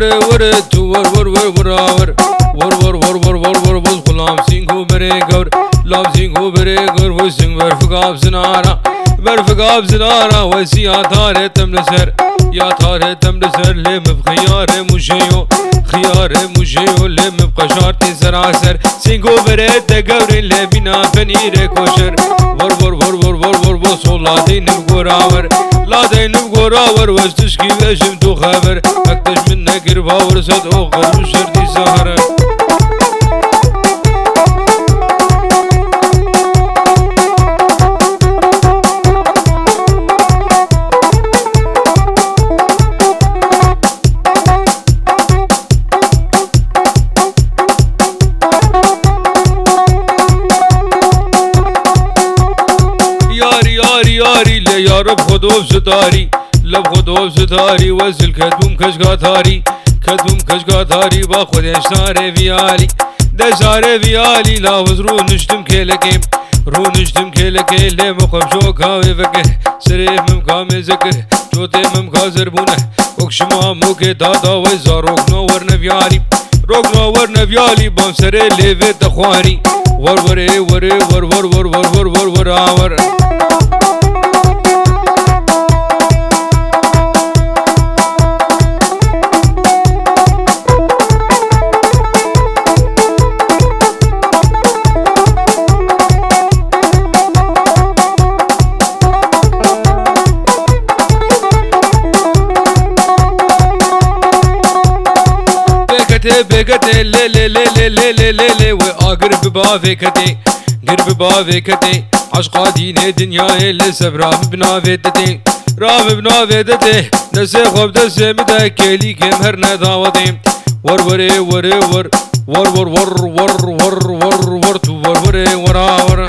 ور تو ور ور غلام سینگو بره گور لام سینگو بره گور و سینگ برفقاب زنارا برفقاب زنارا وسی آثار تملسر یا آثار تملسر لم بخيار مشيو خيار مشيو لم بقشارتي سراسر سینگو بره تگور لبنا فنیر کوشر ور صولاتي نبغوراور لا دين بغوراور واستشكي واشم تو خبر اكتش منك رباور صد اوقر وشرتي سهر يارب خدوب ستاري لب خدوب ستاري وزل كدوم كشغاتاري كدوم كشغاتاري باخد اشتاري فيالي دشاري فيالي لا وزرو نشتم كيلكيم رو نشتم كيلكي لي مقام شوكاوي فكه سريف ممكامي زكه جوتي ممكا زربونه وكشما موكي دادا ويزا روك نور نفيالي روك نور نفيالي بام سري ليفي تخواري وروري وري ور ور ور ور ور ور ور ور بكتي لي لي لي لي لي لي لي لي واقرب بافكتي قرب بافكتي عشقاتي دنيا اللي سبراب بنافيتتي راب بنافيتتي نسي خوب دسي متاكلي كم هرنا داوتي وروري وري ور ور ور ور ور ور ور ور تو وروري ورا ور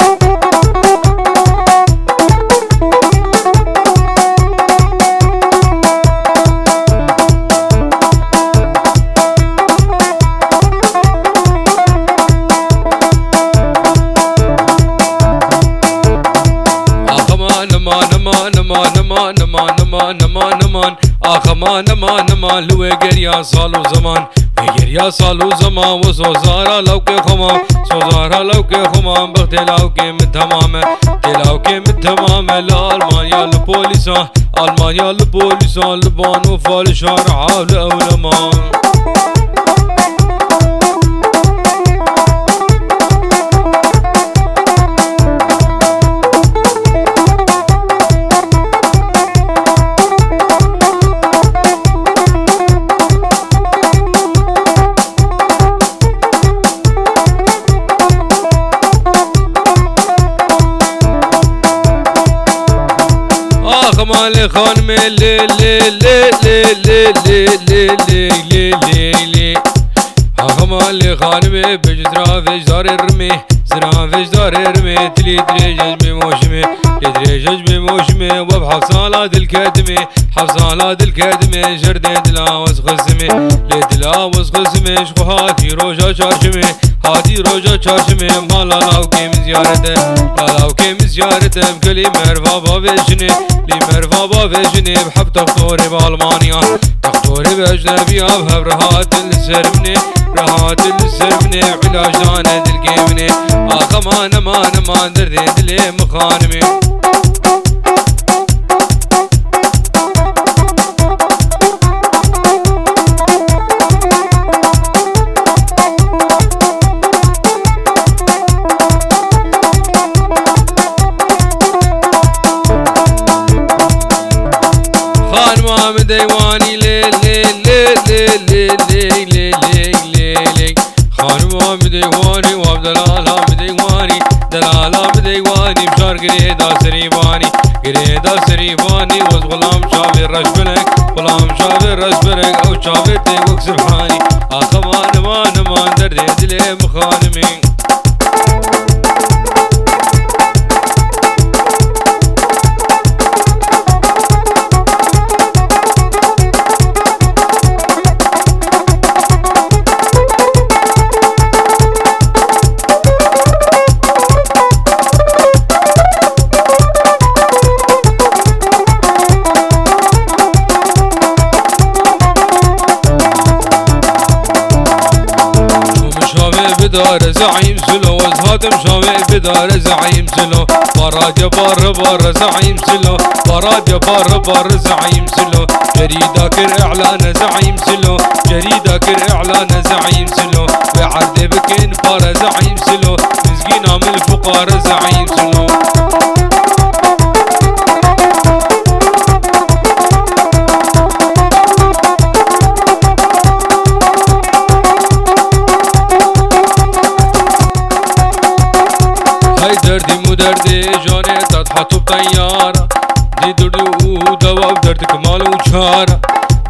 نمان نمان لوه گریا سالو زمان گریا سالو زمان و سوزارا لوک خما سوزارا لوک خما بخت لوک متمام لوک متمام لالمانيا لبوليسا المانيا لبوليسا لبانو فالشار عاول اولمان خمال خان میں لے لے لے لے لے لے لے لے لے لے لے خمال خان میں بجدرا وجدار رمي زرا وجدار رمي تلي دريج بموشمي دريج بموشمي وبحصالة الكدمي حصالة الكدمي جرد دلاوز خزمي لدلاوز خزمي شخواتي روجا شاشمي هاتي روجا شاشمي مالا لاوكي من زيارته لاوكي من زيارته بكلي مرفا بابجني لي مرفا بابجني بحب تخطوري بألمانيا تخطوري بأجنبيا بحب رهات السرمني رهات السرمني علاج دانا دلقيمني آخمان مان دردي دلي مخانمي ديواني لي لي لي لي لي لي لي لي لي لي خانم ديواني وعبد الله ديواني دلالة ديواني بشار قريدا سريباني وز غلام شافي رشبلك غلام شافي رشبلك او شافي تيقوك سبحاني اخمان مان دردي دلي مخانمي بدار زعيم سلو وزهاتم شامي بدار زعيم سلو براد يا بار زعيم سلو براد يا بار زعيم سلو جريدة كر اعلان زعيم سلو جريدة كر اعلان زعيم سلو بعرض بكين بار زعيم سلو مسكين من الفقار زعيم سلو دردي مو دردي جاني تضحط بطيارة دي دردي ودوا ودردك مال وشارة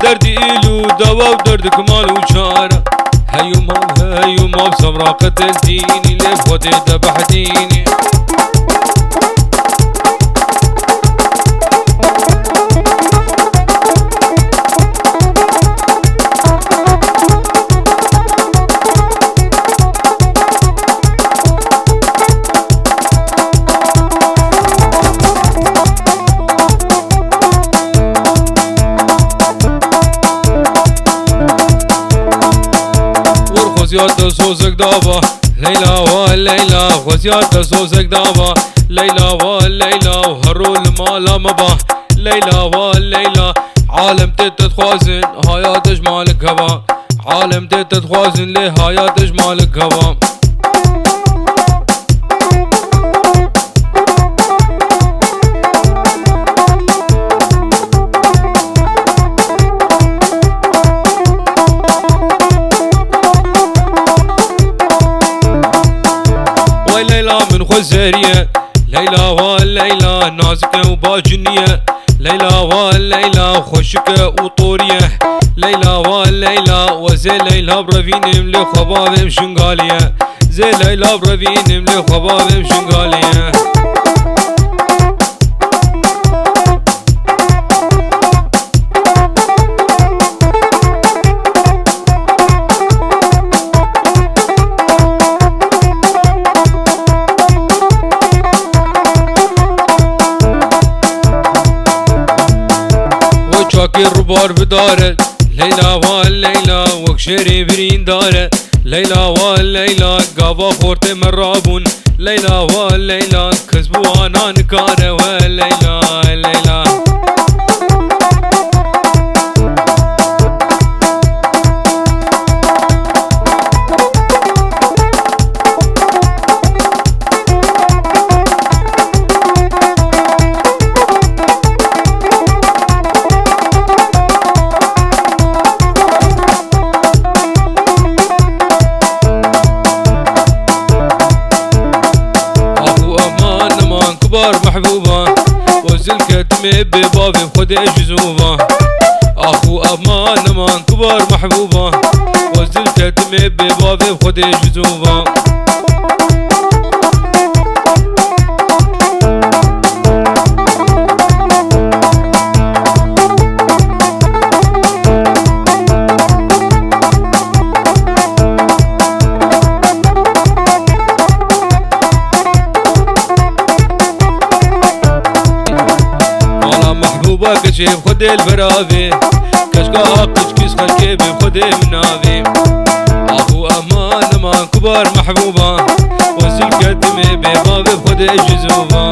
دردي إلو دوا ودردك مال وشارة هيو ما بصبرا قتلتيني ليه بودي ذبحتيني خوزیات سوزک دابا لیلا و لیلا خوزیات سوزک دابا لیلا و لیلا و هرول مالا مبا لیلا و لیلا عالم تتخوازن حياتش مالك هوا عالم تتخوازن ليه حياتش مالك هوا ليلى من خزرية ليلى والليلى نازكة وباجنية ليلى والليلى خشكة وطورية ليلى والليلى وزي ليلى برافين ملي خباب مشنقالية زي ليلى برافين ملي خباب مشنقالية شاكر ربار بداره ليلى والليلى وكشري برين داره ليلى والليلى قابا خورت مرابون ليلى والليلى كسبوا انا نكاره والليلى الليلى محبوبة وزل كتمي ببابي بخدي جزوبة اخو امان مان كبار محبوبة وزل كتمي ببابي بخدي جزوبة كشيف خدي البراوي كشكا كشكيس خلكي بخدي مناوي اخو امان مان كبار محبوبة وزل كتمي ببابي بخدي جزوبة